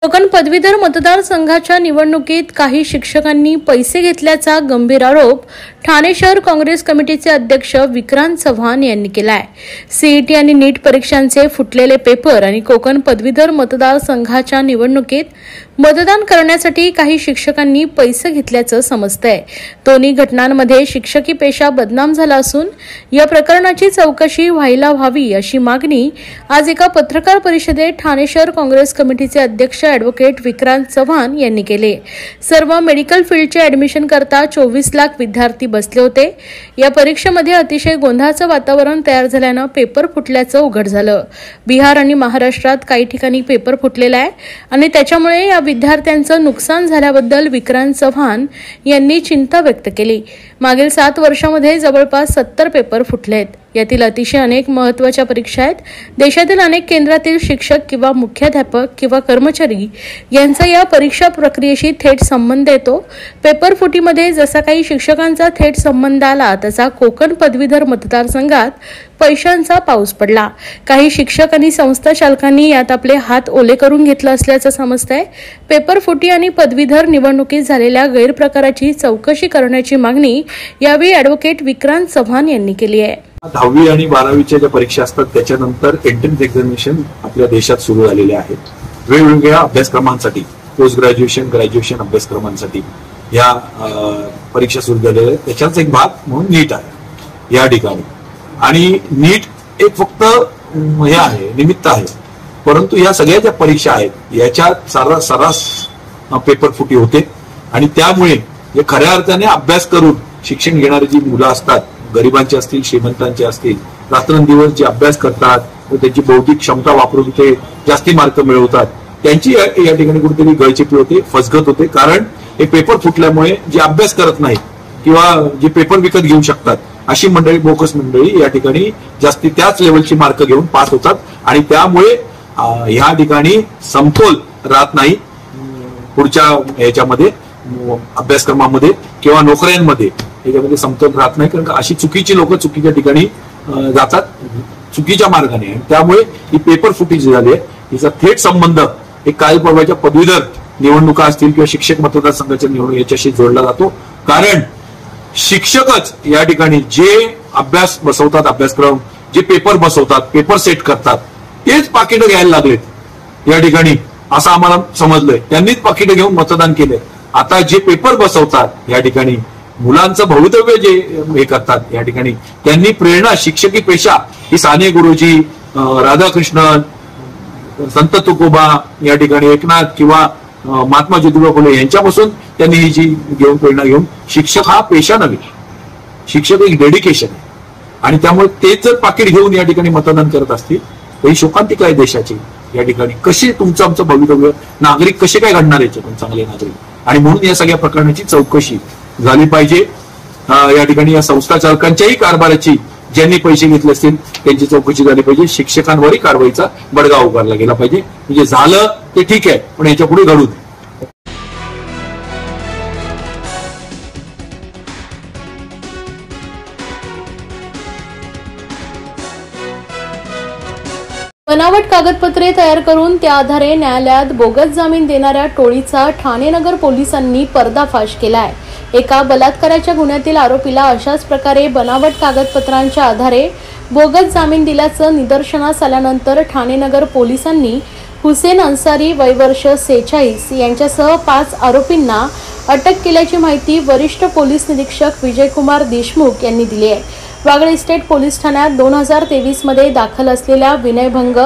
कोकण पदवीधर मतदारसंघाच्या निवडणुकीत काही शिक्षकांनी पैसे घेतल्याचा गंभीर आरोप ठाणे शहर काँग्रेस कमिटीचे अध्यक्ष विक्रांत चव्हाण यांनी केला आहे. सीईटी आणि नीट परीक्षांचे फुटलेले पेपर आणि कोकण पदवीधर मतदारसंघाच्या निवडणुकीत मतदान करण्यासाठी काही शिक्षकांनी पैसे घेतल्याचं समजतंय. दोन्ही घटनांमध्ये शिक्षकी पेशा बदनाम झाला असून या प्रकरणाची चौकशी व्हावी अशी मागणी आज एका पत्रकार परिषदेत ठाणे शहर काँग्रेस कमिटीचे अध्यक्ष ॲडव्होकेट विक्रांत चव्हाण यांनी केले. सर्व मेडिकल फील्डचे ॲडमिशन करता 24 लाख विद्यार्थी बसले होते. या परीक्षेमध्ये अतिशय गोंधळाचं वातावरण तयार झाल्यानं पेपर फुटल्याचं उघड झालं. बिहार आणि महाराष्ट्रात काही ठिकाणी पेपर फुटलेला आहे आणि त्याच्यामुळे या विद्यार्थ्यांचं नुकसान झाल्याबद्दल विक्रांत चव्हाण यांनी चिंता व्यक्त केली. मागील 7 वर्षांमध्ये जवळपास 70 पेपर फुटलेत. यातील अतिशय अनेक महत्त्वाच्या परीक्षा आहेत. देशातील अनेक केंद्रातील शिक्षक किंवा मुख्याध्यापक किंवा कर्मचारी यांचा या परीक्षा प्रक्रियेशी थेट संबंध येतो. पेपर फुटीमध्ये जसा काही शिक्षकांचा थेट संबंध आला तसा कोकण पदवीधर मतदारसंघात पैशांचा पाऊस पडला. काही शिक्षक आणि संस्था चालकांनी यात आपले हात ओले करून घेतलं असल्याचं समजतंय. पेपर फुटी आणि पदवीधर निवडणुकीत झालेल्या गैरप्रकाराची चौकशी करण्याची मागणी यावेळी ॲडव्होकेट विक्रांत चव्हाण यांनी केली आहे. 10वी आणि 12वीच्या ज्या परीक्षा असतात त्याच्यानंतर एंट्रन्स एक्झामिनेशन आपल्या देशात सुरू झालेले आहेत. वेगवेगळ्या अभ्यासक्रमांसाठी पोस्ट ग्रॅज्युएशन ग्रॅज्युएशन अभ्यासक्रमांसाठी या परीक्षा सुरू झालेल्या आहेत. त्याच्याच एक भाग म्हणून नीट आहे या ठिकाणी. आणि नीट एक फक्त हे आहे, निमित्त आहे, परंतु या सगळ्या ज्या परीक्षा आहेत याच्यात सर्रास पेपर फुटी होते. आणि त्यामुळे जे खऱ्या अर्थाने अभ्यास करून शिक्षण घेणारी जी मुलं असतात, गरिबांचे असतील श्रीमंतांचे असतील, रात्रंदिवस जे अभ्यास करतात व त्यांची बौद्धिक क्षमता वापरून ते जास्ती मार्क मिळवतात, त्यांची या ठिकाणी कुठेतरी गळचेपी होते, फसगत होते. कारण हे पेपर फुटल्यामुळे जे अभ्यास करत नाहीत किंवा जे पेपर विकत घेऊ शकतात अशी मंडळी, बोकस मंडळी या ठिकाणी जास्ती त्याच लेवलची मार्क घेऊन पास होतात. आणि त्यामुळे ह्या ठिकाणी समतोल राहत नाही पुढच्या ह्याच्यामध्ये, अभ्यासक्रमामध्ये किंवा नोकऱ्यांमध्ये याच्यामध्ये समतोल राहत नाही. कारण अशी चुकीची लोक चुकीच्या ठिकाणी जातात चुकीच्या मार्गाने. आणि त्यामुळे ही पेपर फुटी जी झाली आहे हिचा थेट संबंध एक काल परवाच्या पदवीधर निवडणुका असतील किंवा शिक्षक मतदारसंघाच्या निवडणूक याच्याशी जोडला जातो. कारण शिक्षकच या ठिकाणी जे अभ्यास बसवतात, अभ्यासक्रम जे पेपर बसवतात, पेपर सेट करतात, तेच पाकिटं घ्यायला लागलेत या ठिकाणी असं आम्हाला समजलंय. त्यांनीच पाकिटं घेऊन मतदान केलंय. आता जे पेपर बसवतात या ठिकाणी मुलांचं भवितव्य जे हे करतात या ठिकाणी, त्यांनी प्रेरणा शिक्षकी पेशा ही साने गुरुजी, राधाकृष्णन, संत तुकोबा या ठिकाणी, एकनाथ किंवा महात्मा ज्योतिबा फुले यांच्यापासून त्यांनी ही जी घेऊन प्रेरणा घेऊन, शिक्षक हा पेशा नव्हे, शिक्षक एक डेडिकेशन आहे. आणि त्यामुळे तेच जर पाकिट घेऊन या ठिकाणी मतदान करत असतील तर ही शोकांतिका आहे देशाची. या ठिकाणी कसे तुमचं आमचं भवितव्य, नागरिक कसे काय घडणार याच्यातून चांगले नागरिक. आणि म्हणून या सगळ्या प्रकरणाची चौकशी झाली पाहिजे. या ठिकाणी या संस्था चालकांच्याही कारभाराची, ज्यांनी पैसे घेतले असतील त्यांची चौकशी झाली पाहिजे. शिक्षकांवरही कारवाईचा बडगा उभारला गेला पाहिजे. म्हणजे झालं ते ठीक आहे, पण याच्या पुढे घडू नये. बनावट कागदपत्रे तयार करून त्या आधारे न्यायालयात बोगस जामीन देणाऱ्या टोळीचा ठाणे नगर पोलिसांनी पर्दाफाश केलाय. एका बलात्काराच्या गुन्ह्यातील आरोपीला अशाच प्रकारे बनावट कागदपत्रांच्या आधारे बोगस जामीन दिल्याचं निदर्शनास आल्यानंतर ठाणे नगर पोलिसांनी हुसेन अन्सारी वय वर्ष 46 यांच्यासह 5 आरोपींना अटक केल्याची माहिती वरिष्ठ पोलीस निरीक्षक विजयकुमार देशमुख यांनी दिली आहे. वागळे इस्टेट पोलीस ठाण्यात 2023 मध्ये दाखल असलेल्या विनयभंग,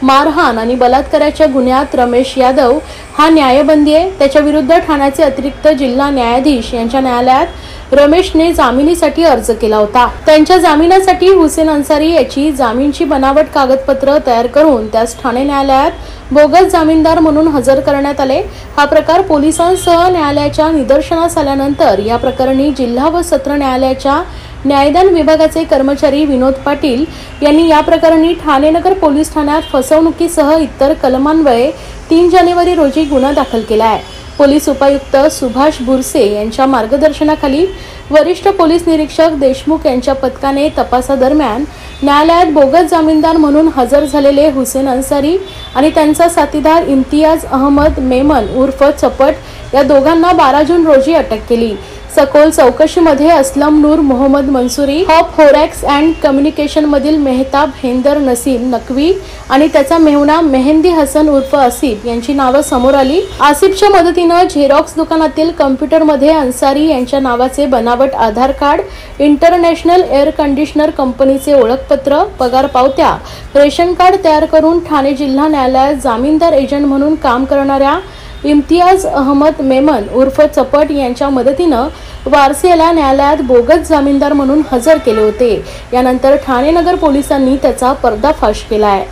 मारहाण आणि बलात्काराच्या गुन्ह्यात रमेश यादव हा न्यायबंदी आहे. त्याच्या विरुद्ध ठाण्याचे अतिरिक्त जिल्हा न्यायाधीश यांच्या न्यायालयात रमेशने जामिनीसाठी अर्ज केला होता. त्यांच्या जामिनासाठी हुसेन अन्सारी याची जामीनची बनावट कागदपत्र तयार करून त्यास ठाणे न्यायालयात बोगस जामीनदार म्हणून हजर करण्यात आले. हा प्रकार पोलिसांसह न्यायालयाच्या निदर्शनास आल्यानंतर या प्रकरणी जिल्हा व सत्र न्यायालयाच्या न्यायदान विभागाचे कर्मचारी विनोद पाटील यांनी या प्रकरणी ठाणे नगर पोलीस ठाण्यात फसवणुकीसह इतर कलमान्वये 3 जानेवारी रोजी गुन्हा दाखल केला आहे। पोलीस उपायुक्त सुभाष बुरसे यांच्या मार्गदर्शनाखाली वरिष्ठ पोलीस निरीक्षक देशमुख यांच्या पथकाने तपासादरम्यान न्यायालयात बोगस जामीनदार म्हणून हजर झालेले हुसेन अन्सारी आणि त्यांचा साथीदार इम्तियाज अहमद मेमन उर्फ चपट या दोघांना 12 जून रोजी अटक केली। सखोल चौकशीमध्ये Aslam Noor Mohammed Mansoori, Hop Forex and communication मधील मेहताब हेंदर नसीम नकवी आणि त्याचा मेहुणा मेहंदी हसन उर्फ आसिफ यांची नावे समोर आली। आसिफच्या मदतीने झेरॉक्स दुकानातील कम्प्युटरमध्ये अन्सारी यांच्या नावाचे बनावट आधार कार्ड, इंटरनॅशनल एअर कंडिशनर कंपनीचे ओळखपत्र, पगार पावत्या, रेशन कार्ड तयार करून ठाणे जिल्हा न्यायालयात जामीनदार एजंट म्हणून काम करणाऱ्या इम्तियाज अहमद मेमन उर्फ चपट यांच्या मदतीने वारसी याला न्यायालयात बोगस जामीनदार म्हणून हजर केले होते। यानंतर ठाणे नगर पोलिसांनी त्याचा पर्दाफाश केला आहे।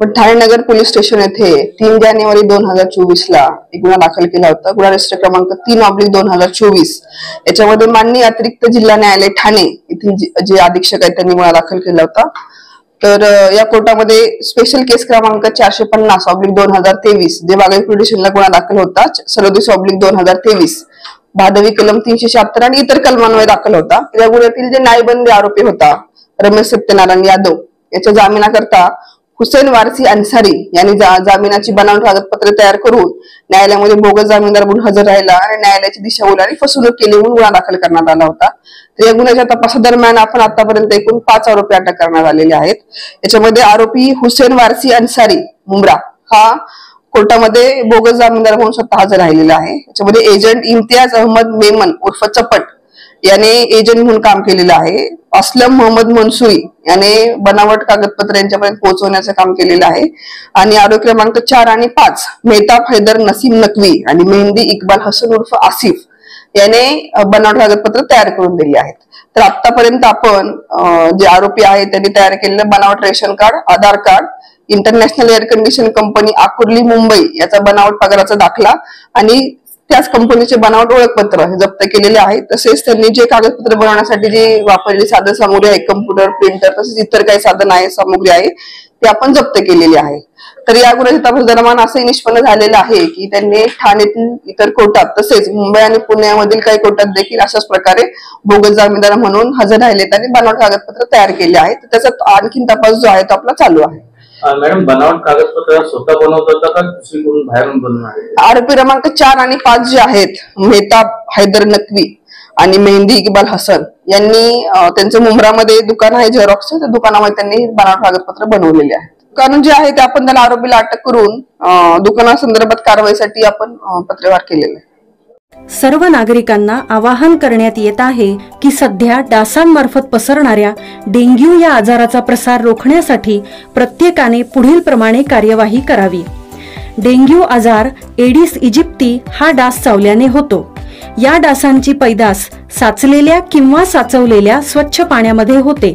पण ठाणे नगर पोलीस स्टेशन येथे 3 जानेवारी 2024 ला एक गुन्हा दाखल केला होता। गुन्हा रजिस्टर क्रमांक 3/2024 याच्यामध्ये माननीय अतिरिक्त जिल्हा न्यायालय ठाणे येथील जे अधीक्षक आहेत त्यांनी गुन्हा दाखल केला होता। तर या कोर्टामध्ये स्पेशल केस क्रमांक 450/2023 जे वाघाई पोलीस स्टेशनला गुन्हा दाखल होता 37/2023 भादवी कलम 376 आणि इतर कलमांवर दाखल होता। या गुन्ह्यातील जे न्यायबंदी आरोपी होता रमेश सत्यनारायण यादव याच्या जामिनाकरता हुसेन वारसी अन्सारी यांनी जामिनाची बनावट कागदपत्रे तयार करून न्यायालयामध्ये बोगस जामीनदार म्हणून हजर राहिला आणि न्यायालयाची दिशाभूल आणि फसवणूक केली म्हणून गुन्हा दाखल करण्यात आला होता। तर या गुन्ह्याच्या तपासादरम्यान आपण आतापर्यंत एकूण 5 आरोपी अटक करण्यात आलेले आहेत। याच्यामध्ये आरोपी हुसेन वारसी अन्सारी मुंब्रा हा कोर्टामध्ये बोगस जामीनदार म्हणून स्वतः हजर राहिलेला आहे। याच्यामध्ये एजंट इम्तियाज अहमद मेमन उर्फ चपट याने एजंट म्हणून काम केलेलं आहे। असलम मोहम्मद मंसूरी याने बनावट कागदपत्र यांच्यापर्यंत पोहोचवण्याचं काम केलेलं आहे। आणि आरोपी क्रमांक 4 आणि 5 मेहताब हैदर नसीम नकवी आणि मेहंदी इक्बाल हसन उर्फ आसिफ याने बनावट कागदपत्र तयार करून दिली आहेत। तर आतापर्यंत आपण जे आरोपी आहेत त्यांनी तयार केलेलं बनावट ration card, Aadhaar card, international air condition company Akurli Mumbai याचा बनावट पगाराचा दाखला आणि त्याच कंपनीचे बनावट ओळखपत्र हे जप्त केलेले आहेत। तसेच त्यांनी जे कागदपत्र बनवण्यासाठी जे वापरलेली साधन सामुग्री आहे, कम्प्युटर, प्रिंटर तसेच इतर काही साधन आहे सामुग्री आहे ते आपण जप्त केलेली आहे। तर या गुन्ह्याच्या तपास दरम्यान असंही निष्पन्न झालेलं आहे की त्यांनी ठाण्यातील इतर कोर्टात तसेच मुंबई आणि पुण्यामधील काही कोर्टात देखील अशाच प्रकारे बोगस जामीनदार म्हणून हजर राहिलेत आणि बनावट कागदपत्र तयार केले आहेत। त्याचा आणखीन तपास जो आहे तो आपला चालू आहे। मॅडम बनावट कागदपत्र स्वतः बनवतात का दुसरी कोण बाहेरून बनवणार? आरोपी क्रमांक 4 आणि 5 जे आहेत मेहताब हैदर नकवी आणि मेहंदी इक्बाल हसन यांनी त्यांचं मुंब्रामध्ये दुकान आहे झेरॉक्सचं, त्या दुकानामध्ये त्यांनी बनावट कागदपत्र बनवलेले आहेत। कारण जे आहे ते आपण त्याला आरोपीला अटक करून दुकानासंदर्भात कारवाईसाठी आपण पत्रव्यवहार केलेला आहे। सर्व नागरिकांना आवाहन करण्यात येत आहे की सध्या डासांमार्फत पसरणाऱ्या डेंग्यू या आजाराचा प्रसार रोखण्यासाठी प्रत्येकाने पुढील प्रमाणे कार्यवाही करावी। डेंग्यू आजार एडिस इजिप्ती हा डास चावल्याने होतो। या डासांची पैदास साचलेल्या किंवा साचवलेल्या स्वच्छ पाण्यामध्ये होते।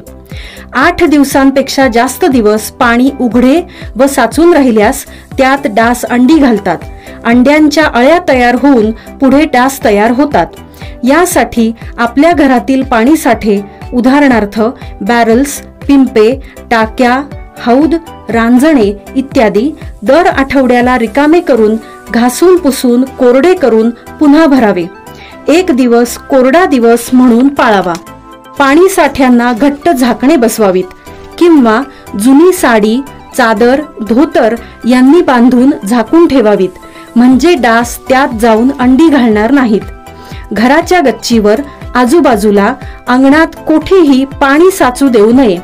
8 दिवसांपेक्षा जास्त दिवस पाणी उघडे व साचून राहिल्यास त्यात डास अंडी घालतात। अंड्यांच्या अळ्या तयार होऊन पुढे डास तयार होतात। यासाठी आपल्या घरातील पाणी साठे उदाहरणार्थ बॅरल्स, पिंपे, टाक्या, हौद, रांजणे इत्यादी दर आठवड्याला रिकामे करून घासून पुसून कोरडे करून पुन्हा भरावे। 1 दिवस कोरडा दिवस म्हणून पाळावा। पाणी साठ्यांना घट्ट झाकणे बसवावीत किंवा जुनी साडी, चादर, धोतर यांनी बांधून झाकून ठेवावीत, म्हणजे डास त्यात जाऊन अंडी घालणार नाहीत। घराच्या गच्चीवर, आजूबाजूला, अंगणात कोठेही पाणी साचू देऊ नये।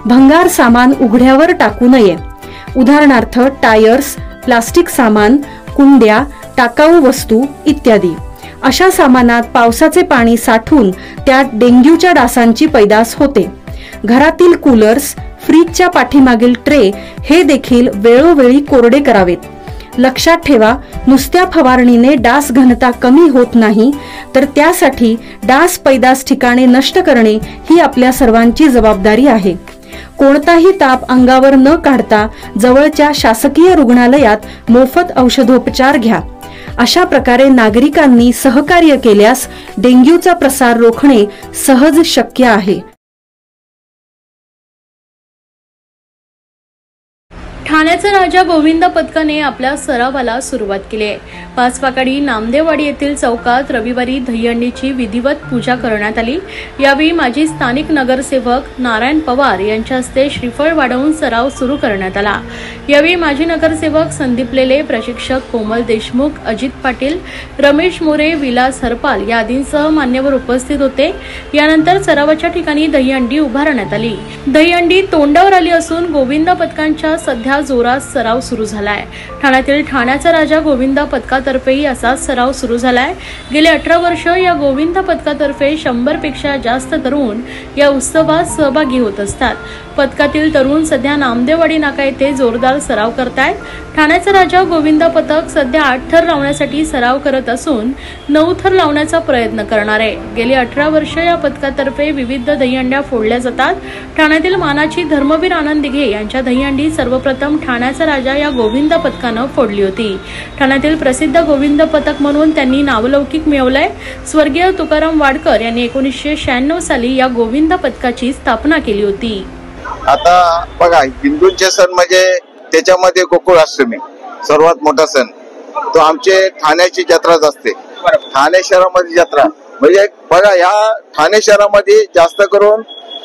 भंगार सामान उघड्यावर टाकू नये, उदाहरणार्थ टायर्स, प्लास्टिक सामान, कुंड्या, टाकाऊ वस्तू इत्यादी। अशा सामानात पावसाचे पाणी साठून त्यात डेंग्यूच्या डासांची पैदास होते। घरातील कूलर्स, फ्रीजच्या पाठीमागील ट्रे हे देखील वेळोवेळी कोरडे करावेत। लक्षात ठेवा, नुसत्या फवारणीने डास घनता कमी होत नाही, तर त्यासाठी डास पैदास ठिकाणे नष्ट करणे ही आपल्या सर्वांची जबाबदारी आहे। कोणताही ताप अंगावर न काढता जवळच्या शासकीय रुग्णालयात मोफत औषधोपचार घ्या। अशा प्रकारे नागरिकांनी सहकार्य केल्यास डेंग्यूचा प्रसार रोखणे सहज शक्य आहे। ठाण्याचा राजा गोविंद पथकाने आपल्या सरावाला सुरुवात केली आहे। पाचपाकाडी नामदेववाडी येथील चौकात रविवारी दहीहंडीची विधिवत पूजा करण्यात आली। यावेळी माजी स्थानिक नगरसेवक नारायण पवार यांच्या हस्ते श्रीफळ वाढवून सराव सुरू करण्यात आला। यावेळी माजी नगरसेवक संदीप लेले, प्रशिक्षक कोमल देशमुख, अजित पाटील, रमेश मोरे, विलास हरपाल या आदींसह मान्यवर उपस्थित होते। यानंतर सरावाच्या ठिकाणी दहीहंडी उभारण्यात आली। दहीहंडी तोंडावर आली असून गोविंद पथकांच्या सध्या जोरात सराव सुरू झालाय। ठाण्यातील ठाण्याचा राजा गोविंद पथकातर्फेही असाच सराव सुरू झालाय। गेले 18 वर्ष या गोविंद पथकातर्फे 100 पेक्षा जास्त तरुण या उत्सवात सहभागी होत असतात। पथकातील तरुण सध्या नामदेववाडी नाका येथे जोरदार सराव करतायत। ठाण्याचा राजा गोविंद पथक सध्या 8 थर लावण्यासाठी सराव करत असून 9 थर लावण्याचा प्रयत्न करणार आहे। गेली 18 वर्ष या पथकातर्फे विविध दहीहंड्या फोडल्या जातात। ठाण्यातील मानाची धर्मवीर आनंद दिघे यांच्या दहीहंडी सर्वप्रथम ठाण्याचा राजा या गोविंद पथकानं फोडली होती। ठाण्यातील प्रसिद्ध गोविंद पथक म्हणून त्यांनी नावलौकिक मिळवलंय। स्वर्गीय तुकाराम वाडकर यांनी 1996 साली या गोविंद पथकाची स्थापना केली होती। आता बघा, हिंदूंचे सण म्हणजे त्याच्यामध्ये गोकुळाष्टमी सर्वात मोठा सण, तो आमचे ठाण्याची जत्राच असते। ठाणे शहरामध्ये जत्रा म्हणजे बघा, ह्या ठाणे शहरामध्ये जास्त करून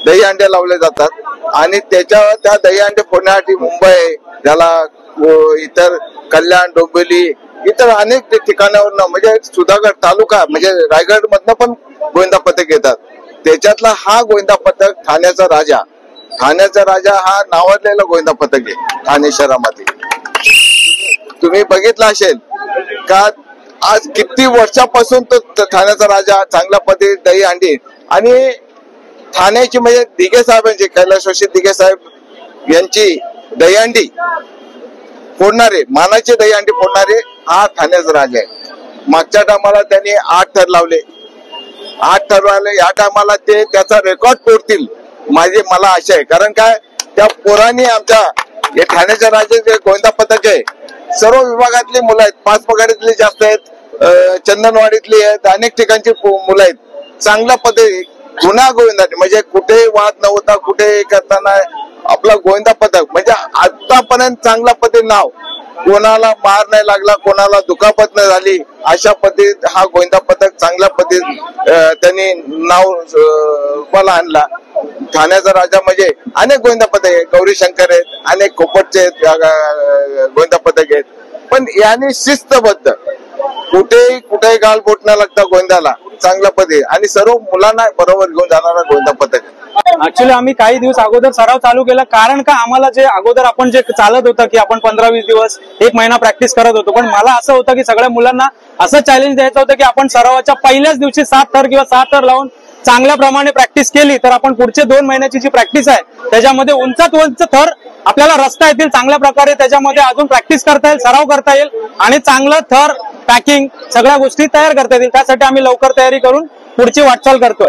दहीहंडे लावले जातात आणि त्या दहीहंडे फोडण्यासाठी मुंबई, त्याला इतर कल्याण, डोंबिवली, इतर अनेक ठिकाणावरून म्हणजे सुधागड तालुका म्हणजे रायगड मधनं पण गोविंदा पथक येतात। त्याच्यातला हा गोविंदा पथक ठाण्याचा राजा हा नावाजलेला गोविंदा पथक आहे ठाणे शहरामध्ये। तुम्ही बघितलं असेल का आज किती वर्षापासून तो ठाण्याचा राजा चांगल्या पद्धतीने दहीहंडी आणि ठाण्याची म्हणजे दिघे साहेबांची, कैलासवासी दिघे साहेब यांची दहीहंडी फोडणारे, मानाची दहीहंडी फोडणारे हा ठाण्याचा राजा आहे। मागच्या टायमाला त्यांनी 8 थर लावले, 8 थर लावले। या टायमाला ते त्याचा रेकॉर्ड तोडतील मला आशा आहे। कारण काय, त्या पोरांनी आमच्या हे ठाण्याच्या राजाचे गोविंदा पथक आहे, सर्व विभागातली मुलं आहेत, पाचपगाडीतली जास्त आहेत, चंदनवाडीतली आहेत, अनेक ठिकाणची मुलं आहेत। चांगल्या पद्धती गुन्हा गोविंदाने म्हणजे कुठेही वाद नव्हता, कुठेही करताना आपला गोविंदा पथक म्हणजे आतापर्यंत चांगल्या पद्धतीने नाव, कोणाला मार नाही लागला, कोणाला दुखापत नाही झाली, अशा पद्धतीत हा गोविंदा पथक चांगल्या पद्धतीत त्यांनी नाव रूपाला आणला। ठाण्याचा राजा म्हणजे अनेक गोविंदा पथक आहेत, गौरी शंकर आहेत, अनेक कोपटचे गोविंदा पथक आहेत, पण याने शिस्तबद्ध कुठेही गालबोट न लागता गोविंदाला चांगल्या पद्धती आणि सर्व मुलांना बरोबर घेऊन जाणारा गोविंदा पथक। ऍक्च्युअली आम्ही काही दिवस अगोदर सराव चालू केला, कारण का आम्हाला जे अगोदर आपण जे चालत होतं की आपण 15-20 दिवस 1 महिना प्रॅक्टिस करत होतो, पण मला असं होतं की सगळ्या मुलांना असं चॅलेंज द्यायचं होतं की आपण सरावाच्या पहिल्याच दिवशी 7 थर किंवा 6 थर लावून चांगल्या प्रमाणे प्रॅक्टिस केली तर आपण पुढचे 2 महिन्याची जी प्रॅक्टिस आहे त्याच्यामध्ये उंचात उंच थर आपल्याला रचता येतील, चांगल्या प्रकारे त्याच्यामध्ये अजून प्रॅक्टिस करता येईल, सराव करता येईल आणि चांगलं थर पॅकिंग सगळ्या गोष्टी तयार करता येतील। त्यासाठी आम्ही लवकर तयारी करून पुढची वाटचाल करतोय।